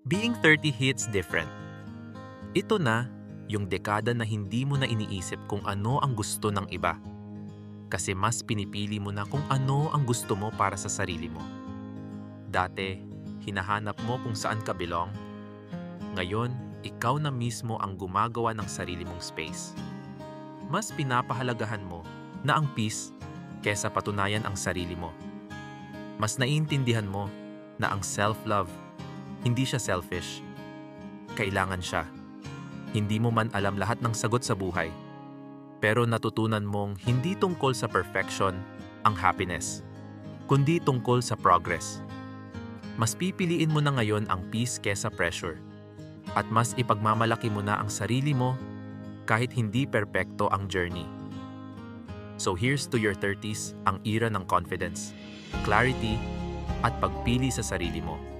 Being 30 hits different. Ito na yung dekada na hindi mo na iniisip kung ano ang gusto ng iba. Kasi mas pinipili mo na kung ano ang gusto mo para sa sarili mo. Dati, hinahanap mo kung saan ka belong. Ngayon, ikaw na mismo ang gumagawa ng sarili mong space. Mas pinapahalagahan mo na ang peace kesa patunayan ang sarili mo. Mas naiintindihan mo na ang self-love, hindi siya selfish. Kailangan siya. Hindi mo man alam lahat ng sagot sa buhay. Pero natutunan mong hindi tungkol sa perfection ang happiness, kundi tungkol sa progress. Mas pipiliin mo na ngayon ang peace kesa pressure. At mas ipagmamalaki mo na ang sarili mo kahit hindi perpekto ang journey. So here's to your 30s, ang era ng confidence, clarity, at pagpili sa sarili mo.